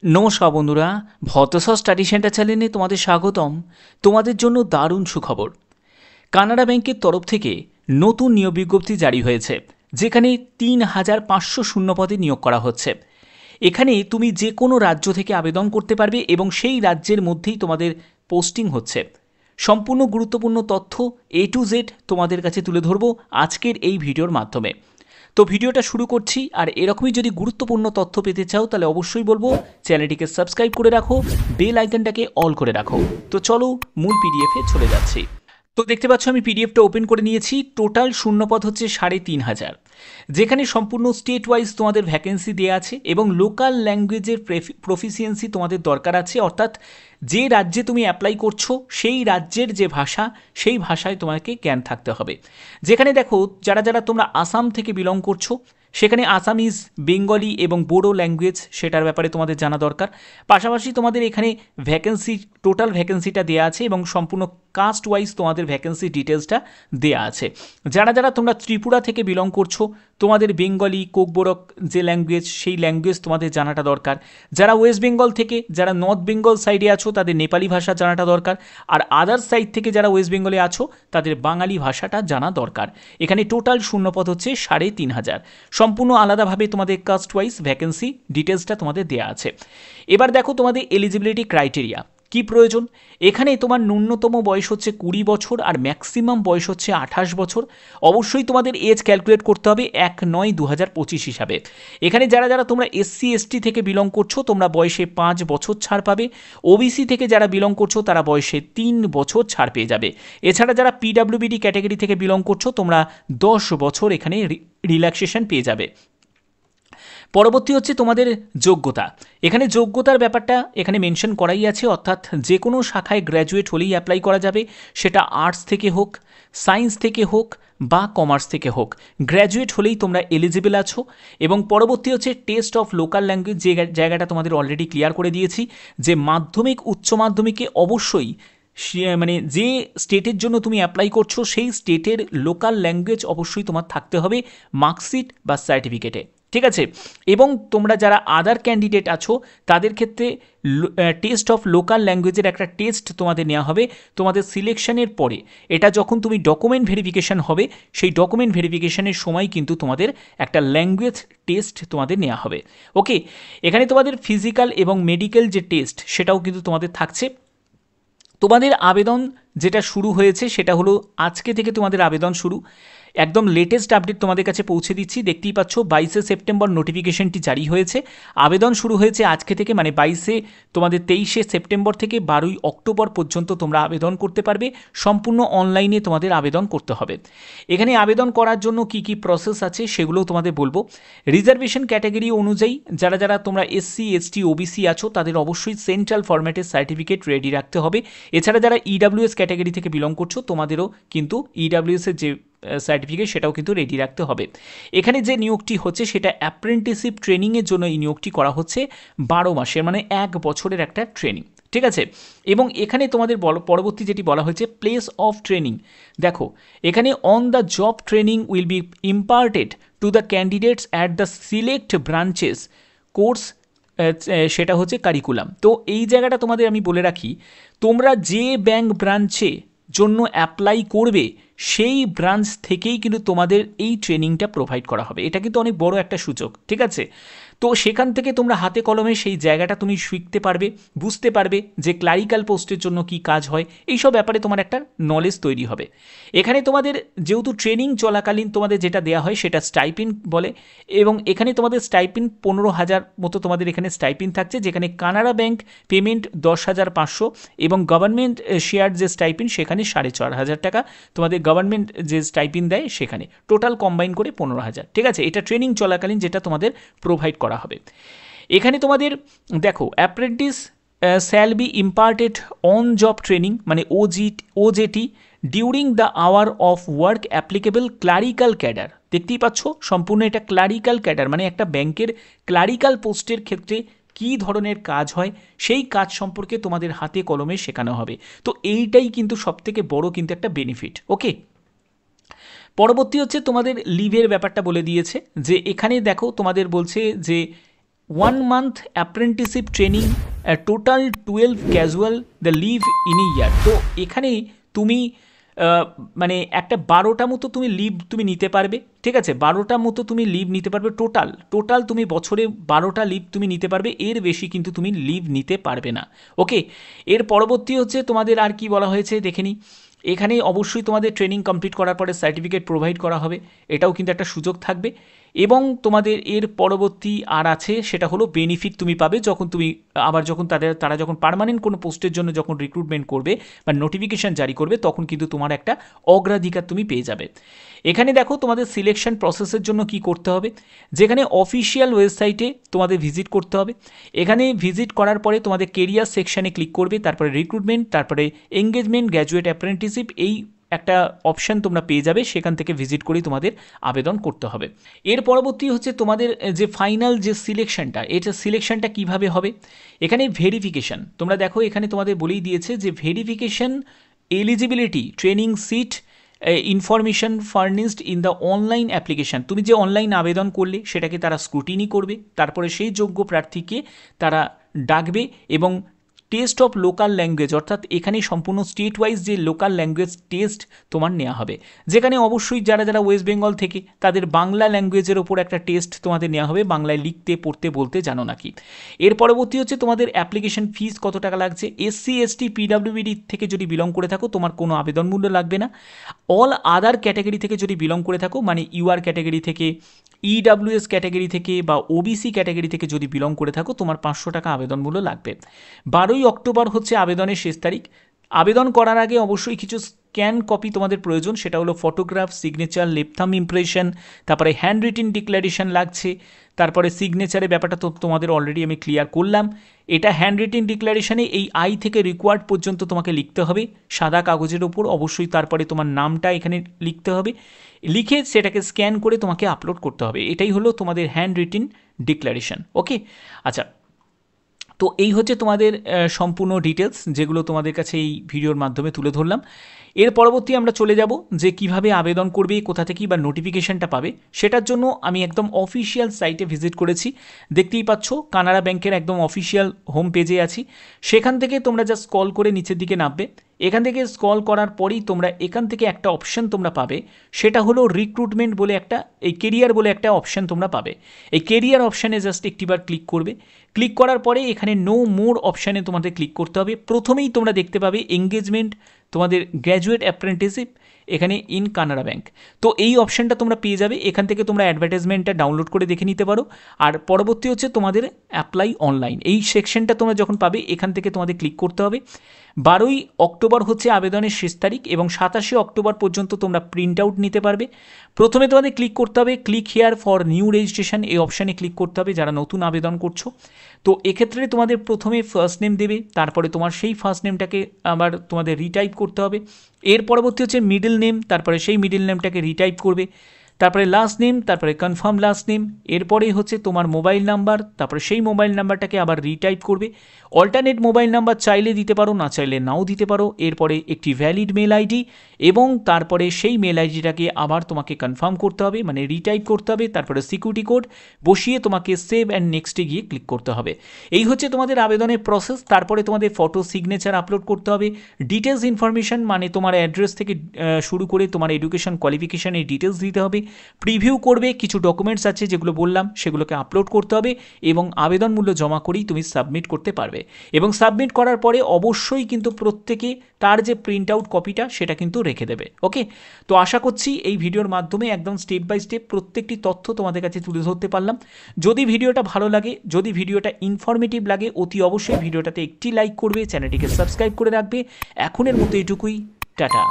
নমস্কার বন্ধুরা, ভতসা study centre চ্যানেলে তোমাদের স্বাগতম। তোমাদের জন্য দারুণ সুখবর। কানাড়া ব্যাংকের তরফ থেকে নতুন নিয়োগ বিজ্ঞপ্তি জারি হয়েছে, যেখানে ৩,৫০০ শূন্যপদে নিয়োগ করা হচ্ছে। এখানে তুমি যে কোনো রাজ্য থেকে আবেদন করতে পারবে এবং সেই রাজ্যের মধ্যেই তোমাদের পোস্টিং হচ্ছে। সম্পূর্ণ গুরুত্বপূর্ণ তথ্য A to Z তোমাদের কাছে তুলে ধরবো আজকের এই ভিডিওর মাধ্যমে। তো ভিডিওটা শুরু করছি, আর এরকমই যদি গুরুত্বপূর্ণ তথ্য পেতে চাও তাহলে অবশ্যই বলবো চ্যানেলটিকে সাবস্ক্রাইব করে রাখো, বেল আইকনটাকে অল করে রাখো। তো চলো মূল পিডিএফে চলে যাচ্ছি। তো দেখতে পাচ্ছ আমি পিডিএফটা ওপেন করে নিয়েছি। টোটাল শূন্যপদ হচ্ছে ৩,৫০০, যেখানে সম্পূর্ণ স্টেট ওয়াইজ তোমাদের ভ্যাকেন্সি দেওয়া আছে এবং লোকাল ল্যাঙ্গুয়েজের প্রফিসিয়েন্সি তোমাদের দরকার আছে, অর্থাৎ যে রাজ্যে তুমি অ্যাপ্লাই করছো সেই রাজ্যের যে ভাষা সেই ভাষায় তোমাকে জ্ঞান থাকতে হবে। যেখানে দেখো যারা যারা তোমরা আসাম থেকে বিলং করছো সেখানে আসামিজ, বেঙ্গলি এবং বোডো ল্যাঙ্গুয়েজ সেটার ব্যাপারে তোমাদের জানা দরকার। পাশাপাশি তোমাদের এখানে ভ্যাকেন্সি, টোটাল ভ্যাকেন্সিটা দেওয়া আছে এবং সম্পূর্ণ কাস্ট ওয়াইজ তোমাদের ভ্যাকেন্সি ডিটেলসটা দেওয়া আছে। যারা যারা তোমরা ত্রিপুরা থেকে বিলং করছো তোমাদের বেঙ্গলি, কোকবোরক যে ল্যাঙ্গুয়েজ সেই ল্যাঙ্গুয়েজ তোমাদের জানাটা দরকার। যারা ওয়েস্ট বেঙ্গল থেকে, যারা নর্থ বেঙ্গল সাইডে আছো তাদের নেপালি ভাষা জানাটা দরকার। আর আদার সাইড থেকে যারা ওয়েস্ট বেঙ্গলে আছো তাদের বাঙালি ভাষাটা জানা দরকার। এখানে টোটাল শূন্যপদ হচ্ছে ৩,৫০০। সম্পূর্ণ আলাদাভাবে তোমাদের কাস্ট ওয়াইজ ভ্যাকেন্সি ডিটেলসটা তোমাদের দেওয়া আছে। এবার দেখো তোমাদের এলিজিবিলিটি ক্রাইটেরিয়া কি প্রয়োজন। এখানে তোমার ন্যূনতম বয়স হচ্ছে ২০ বছর আর ম্যাক্সিমাম বয়স হচ্ছে ২৮ বছর। অবশ্যই তোমাদের এজ ক্যালকুলেট করতে হবে ১/৯/২০২৫ হিসাবে। এখানে যারা যারা তোমরা SC ST থেকে বিলং করছো তোমরা বয়সে ৫ বছর ছাড় পাবে। OBC থেকে যারা বিলং করছো তারা বয়সে ৩ বছর ছাড় পেয়ে যাবে। এছাড়া যারা PWD ক্যাটাগরি থেকে বিলং করছো তোমরা ১০ বছর এখানে রিল্যাক্সেশন পেয়ে যাবে। পরবর্তী হচ্ছে তোমাদের যোগ্যতা। এখানে যোগ্যতার ব্যাপারটা এখানে মেনশন করাই আছে, অর্থাৎ যে কোনো শাখায় গ্র্যাজুয়েট হলেই অ্যাপ্লাই করা যাবে, সেটা আর্টস থেকে হোক, সায়েন্স থেকে হোক বা কমার্স থেকে হোক। গ্র্যাজুয়েট হলেই তোমরা এলিজিবল আছো। এবং পরবর্তী হচ্ছে টেস্ট অফ লোকাল ল্যাঙ্গুয়েজ, যে জায়গাটা তোমাদের অলরেডি ক্লিয়ার করে দিয়েছি যে মাধ্যমিক উচ্চ মাধ্যমিকে অবশ্যই মানে যে স্টেটের জন্য তুমি অ্যাপ্লাই করছো সেই স্টেটের লোকাল ল্যাঙ্গুয়েজ অবশ্যই তোমার থাকতে হবে মার্কশিট বা সার্টিফিকেটে, ঠিক আছে। এবং তোমরা যারা আদার ক্যান্ডিডেট আছো তাদের ক্ষেত্রে টেস্ট অফ লোকাল ল্যাঙ্গুয়েজের একটা টেস্ট তোমাদের নেওয়া হবে তোমাদের সিলেকশনের পরে। এটা যখন তুমি ডকুমেন্ট ভেরিফিকেশন হবে সেই ডকুমেন্ট ভেরিফিকেশনের সময় কিন্তু তোমাদের একটা ল্যাঙ্গুয়েজ টেস্ট তোমাদের নেওয়া হবে। ওকে, এখানে তোমাদের ফিজিক্যাল এবং মেডিকেল যে টেস্ট সেটাও কিন্তু তোমাদের থাকছে। তোমাদের আবেদন যেটা শুরু হয়েছে সেটা হলো আজকে থেকে তোমাদের আবেদন শুরু। একদম লেটেস্ট আপডেট তোমাদের কাছে পৌঁছে দিচ্ছি। দেখতেই পাচ্ছ ২২শে সেপ্টেম্বর নোটিফিকেশনটি জারি হয়েছে। আবেদন শুরু হয়েছে আজকে থেকে, মানে ২২শে তোমাদের ২৩শে সেপ্টেম্বর থেকে ১২ই অক্টোবর পর্যন্ত তোমরা আবেদন করতে পারবে। সম্পূর্ণ অনলাইনে তোমাদের আবেদন করতে হবে। এখানে আবেদন করার জন্য কি কি প্রসেস আছে সেগুলোও তোমাদের বলবো। রিজার্ভেশন ক্যাটাগরি অনুযায়ী যারা যারা তোমরা SC ST OBC আছো তাদের অবশ্যই সেন্ট্রাল ফরম্যাটের সার্টিফিকেট রেডি রাখতে হবে। এছাড়া যারা EWS ক্যাটাগরি থেকে বিলং করছো তোমাদেরও কিন্তু EWS এর যে সার্টিফিকেট সেটাও কিন্তু রেডি রাখতে হবে। এখানে যে নিয়োগটি হচ্ছে সেটা অ্যাপ্রেন্টিসশিপ ট্রেনিংয়ের জন্য এই নিয়োগটি করা হচ্ছে ১২ মাসের, মানে ১ বছরের একটা ট্রেনিং, ঠিক আছে। এবং এখানে তোমাদের পরবর্তী যেটি বলা হয়েছে প্লেস অফ ট্রেনিং। দেখো এখানে on the job training will be imparted to the candidates at the select branches course, সেটা হচ্ছে কারিকুলাম। তো এই জায়গাটা তোমাদের আমি বলে রাখি, তোমরা যে ব্যাংক ব্রাঞ্চে জন্য অ্যাপ্লাই করবে সেই ব্রাঞ্চ থেকেই কিন্তু তোমাদের এই ট্রেনিংটা প্রোভাইড করা হবে। এটা কিন্তু অনেক বড় একটা সুযোগ, ঠিক আছে। তো সেখান থেকে তোমরা হাতে কলমে সেই জায়গাটা তুমি শিখতে পারবে, বুঝতে পারবে যে ক্লারিক্যাল পোস্টের জন্য কি কাজ হয়, এইসব ব্যাপারে তোমার একটা নলেজ তৈরি হবে। এখানে তোমাদের যেহেতু ট্রেনিং চলাকালীন তোমাদের যেটা দেওয়া হয় সেটা স্টাইপিন বলে, এবং এখানে তোমাদের স্টাইপিন ১৫,০০০ মতো তোমাদের এখানে স্টাইপিন থাকছে, যেখানে কানাড়া ব্যাংক পেমেন্ট ১০,৫০০ এবং গভর্নমেন্ট শেয়ার যে স্টাইপিন সেখানে ৪,৫০০ টাকা তোমাদের গভর্নমেন্ট যে স্টাইপিন দেয় সেখানে টোটাল কম্বাইন করে ১৫,০০০, ঠিক আছে। এটা ট্রেনিং চলাকালীন যেটা তোমাদের প্রোভাইড করা হবে। এখানে তোমাদের দেখো apprentice shall be imparted on job training, মানে OJT during the hour of work applicable clerical cadre. দেখতেই পাচ্ছ সম্পূর্ণ এটা ক্লারিক্যাল ক্যাডার, মানে একটা ব্যাংকের ক্লারিক্যাল পোস্টের ক্ষেত্রে কী ধরনের কাজ হয় সেই কাজ সম্পর্কে তোমাদের হাতে কলমে শেখানো হবে। তো এইটাই কিন্তু সবথেকে বড় কিন্তু একটা বেনিফিট। ওকে, পরবর্তী হচ্ছে তোমাদের লিভের ব্যাপারটা বলে দিয়েছে যে এখানে দেখো তোমাদের বলছে যে 1 month apprenticeship training, total 12 casual, the leave in a year। তো এখানে তুমি মানে একটা 12টা মতো তুমি লিভ তুমি নিতে পারবে, ঠিক আছে, 12টা মতো তুমি লিভ নিতে পারবে, টোটাল তুমি বছরে 12টা লিভ তুমি নিতে পারবে, এর বেশি কিন্তু তুমি লিভ নিতে পারবে না। ওকে, এর পরবর্তী হচ্ছে তোমাদের আর কি বলা হয়েছে দেখে নিই। এখানে অবশ্যই তোমাদের ট্রেনিং কমপ্লিট করার পরে সার্টিফিকেট প্রোভাইড করা হবে, এটাও কিন্তু একটা সুযোগ থাকবে। এবং তোমাদের এর পরবর্তী আর আছে, সেটা হলো বেনিফিট তুমি পাবে যখন তুমি আবার যখন তারা যখন পার্মানেন্ট কোনো পোস্টের জন্য যখন রিক্রুটমেন্ট করবে বা নোটিফিকেশান জারি করবে, তখন কিন্তু তোমার একটা অগ্রাধিকার তুমি পেয়ে যাবে। এখানে দেখো তোমাদের সিলেকশন প্রসেসের জন্য কি করতে হবে, যেখানে অফিসিয়াল ওয়েবসাইটে তোমাদের ভিজিট করতে হবে। এখানে ভিজিট করার পরে তোমাদের কেরিয়ার সেকশানে ক্লিক করবে, তারপরে রিক্রুটমেন্ট, তারপরে এঙ্গেজমেন্ট, গ্র্যাজুয়েট অ্যাপ্রেন্টিসশিপ, এই একটা অপশান তোমরা পেয়ে যাবে, সেখান থেকে ভিজিট করেই তোমাদের আবেদন করতে হবে। এর পরবর্তী হচ্ছে তোমাদের যে ফাইনাল যে সিলেকশনটা, এটা সিলেকশনটা কিভাবে হবে, এখানে ভেরিফিকেশান, তোমরা দেখো এখানে তোমাদের বলেই দিয়েছে যে verification eligibility training seat information furnished in the online application, তুমি যে অনলাইন আবেদন করলে সেটাকে তারা স্ক্রুটিনি করবে, তারপরে সেই যোগ্য প্রার্থীকে তারা ডাকবে এবং টেস্ট অফ লোকাল ল্যাঙ্গুয়েজ, অর্থাৎ এখানে সম্পূর্ণ স্টেট ওয়াইজ যে লোকাল ল্যাঙ্গুয়েজ টেস্ট তোমার নেওয়া হবে, যেখানে অবশ্যই যারা ওয়েস্ট বেঙ্গল থেকে তাদের বাংলা ল্যাঙ্গুয়েজের ওপর একটা টেস্ট তোমাদের নেওয়া হবে, বাংলায় লিখতে পড়তে বলতে জানো নাকি। এর পরবর্তী হচ্ছে তোমাদের অ্যাপ্লিকেশন ফিস কত টাকা লাগছে। SC ST PWBD থেকে যদি বিলং করে থাকো তোমার কোনো আবেদন মূল্য লাগবে না। অল আদার ক্যাটাগরি থেকে যদি বিলং করে থাকো, মানে UR ক্যাটাগরি থেকে, EWS ক্যাটাগরি থেকে বা OBC ক্যাটাগরি থেকে যদি বিলং করে থাকো, তোমার 500 টাকা আবেদন মূল্য লাগবে। 12ই অক্টোবর হচ্ছে আবেদনের শেষ তারিখ। আবেদন করার আগে অবশ্যই কিছু স্ক্যান কপি তোমাদের প্রয়োজন, সেটা হলো photograph, signature, left thumb impression, তারপরে হ্যান্ড রিটেন ডিক্লারেশন লাগছে, তারপরে সিগনেচারের ব্যাপারটা তো তোমাদের অলরেডি আমি ক্লিয়ার করলাম। এটা হ্যান্ড রিটেন ডিক্লারেশনে এই আই থেকে রিকোয়ার্ড পর্যন্ত তোমাকে লিখতে হবে সাদা কাগজের ওপর, অবশ্যই তারপরে তোমার নামটা এখানে লিখতে হবে, লিখে সেটাকে স্ক্যান করে তোমাকে আপলোড করতে হবে। এটাই হলো তোমাদের হ্যান্ড রিটেন ডিক্লারেশন। ওকে, আচ্ছা, তো এই হচ্ছে তোমাদের সম্পূর্ণ ডিটেলস, যেগুলো তোমাদের কাছে এই ভিডিওর মাধ্যমে তুলে ধরলাম। এর পরবর্তী আমরা চলে যাব যে কিভাবে আবেদন করবে, কোথা থেকেই বা নোটিফিকেশানটা পাবে, সেটার জন্য আমি একদম অফিসিয়াল সাইটে ভিজিট করেছি। দেখতেই পাচ্ছ কানাড়া ব্যাংকের একদম অফিসিয়াল হোম পেজে আছি। সেখান থেকে তোমরা যা স্ক্রল করে নিচের দিকে নামবে, এখান থেকে স্ক্রল করার পরেই তোমরা এখান থেকে একটা অপশান তোমরা পাবে, সেটা হলো রিক্রুটমেন্ট বলে একটা, এই কেরিয়ার বলে একটা অপশান তোমরা পাবে। এই কেরিয়ার অপশানে জাস্ট একটিবার ক্লিক করবে। ক্লিক করার পরে এখানে নো মোর অপশানে তোমাদের ক্লিক করতে হবে। প্রথমেই তোমরা দেখতে পাবে এঙ্গেজমেন্ট, তোমাদের গ্র্যাজুয়েট অ্যাপ্রেন্টিসশিপ এখানে ইন কানাড়া ব্যাংক। তো এই অপশানটা তোমরা পেয়ে যাবে, এখান থেকে তোমরা অ্যাডভার্টাইজমেন্টটা ডাউনলোড করে দেখে নিতে পারো। আর পরবর্তী হচ্ছে তোমাদের অ্যাপ্লাই অনলাইন, এই সেকশনটা তোমরা যখন পাবে এখান থেকে তোমাদের ক্লিক করতে হবে। 12ই অক্টোবর হচ্ছে আবেদনের শেষ তারিখ এবং 27শে অক্টোবর পর্যন্ত তোমরা প্রিন্ট আউট নিতে পারবে। প্রথমে তোমাদের ক্লিক করতে হবে click here for new registration, এই অপশানে ক্লিক করতে হবে যারা নতুন আবেদন করছো। তো এক্ষেত্রে তোমাদের প্রথমে ফার্স্ট নেম দেবে, তারপরে তোমার সেই ফার্স্ট নেমটাকে আবার তোমাদের রিটাইপ করতে হবে। এর পরবর্তী হচ্ছে মিডল নেম, তারপরে সেই মিডল নেমটাকে রিটাইপ করবে, তারপরে লাস্ট নেম, তারপরে কনফার্ম লাস্ট নেম, এরপরেই হচ্ছে তোমার মোবাইল নাম্বার, তারপরে সেই মোবাইল নাম্বারটাকে আবার রিটাইপ করবে। অল্টারনেট মোবাইল নাম্বার চাইলে দিতে পারো, না চাইলে নাও দিতে পারো। এরপরে একটি ভ্যালিড মেল আইডি এবং তারপরে সেই মেল আইডিটাকে আবার তোমাকে কনফার্ম করতে হবে, মানে রিটাইপ করতে হবে, তারপরে সিকিউরিটি কোড বসিয়ে তোমাকে সেভ অ্যান্ড নেক্সটে গিয়ে ক্লিক করতে হবে। এই হচ্ছে তোমাদের আবেদনের প্রসেস। তারপরে তোমাদের ফটো, সিগনেচার আপলোড করতে হবে, ডিটেলস ইনফরমেশন মানে তোমার অ্যাড্রেস থেকে শুরু করে তোমার এডুকেশন কোয়ালিফিকেশান এই ডিটেলস দিতে হবে, প্রিভিউ করবে, কিছু ডকুমেন্টস আছে যেগুলো বললাম সেগুলোকে আপলোড করতে হবে এবং আবেদন মূল্য জমা করেই তুমি সাবমিট করতে পারবে। এবং সাবমিট করার পরে অবশ্যই কিন্তু প্রত্যেকে তার যে প্রিন্ট আউট কপিটা সেটা কিন্তু রেখে দেবে। ওকে, তো আশা করছি এই ভিডিওর মাধ্যমে একদম স্টেপ বাই স্টেপ প্রত্যেকটি তথ্য তোমাদের কাছে তুলে ধরতে পারলাম। যদি ভিডিওটা ভালো লাগে, যদি ভিডিওটা ইনফরমেটিভ লাগে, অতি অবশ্যই ভিডিওটাতে একটি লাইক করবে, চ্যানেলটিকে সাবস্ক্রাইব করে রাখবে। এখনের মতো এটুকুই, টাটা।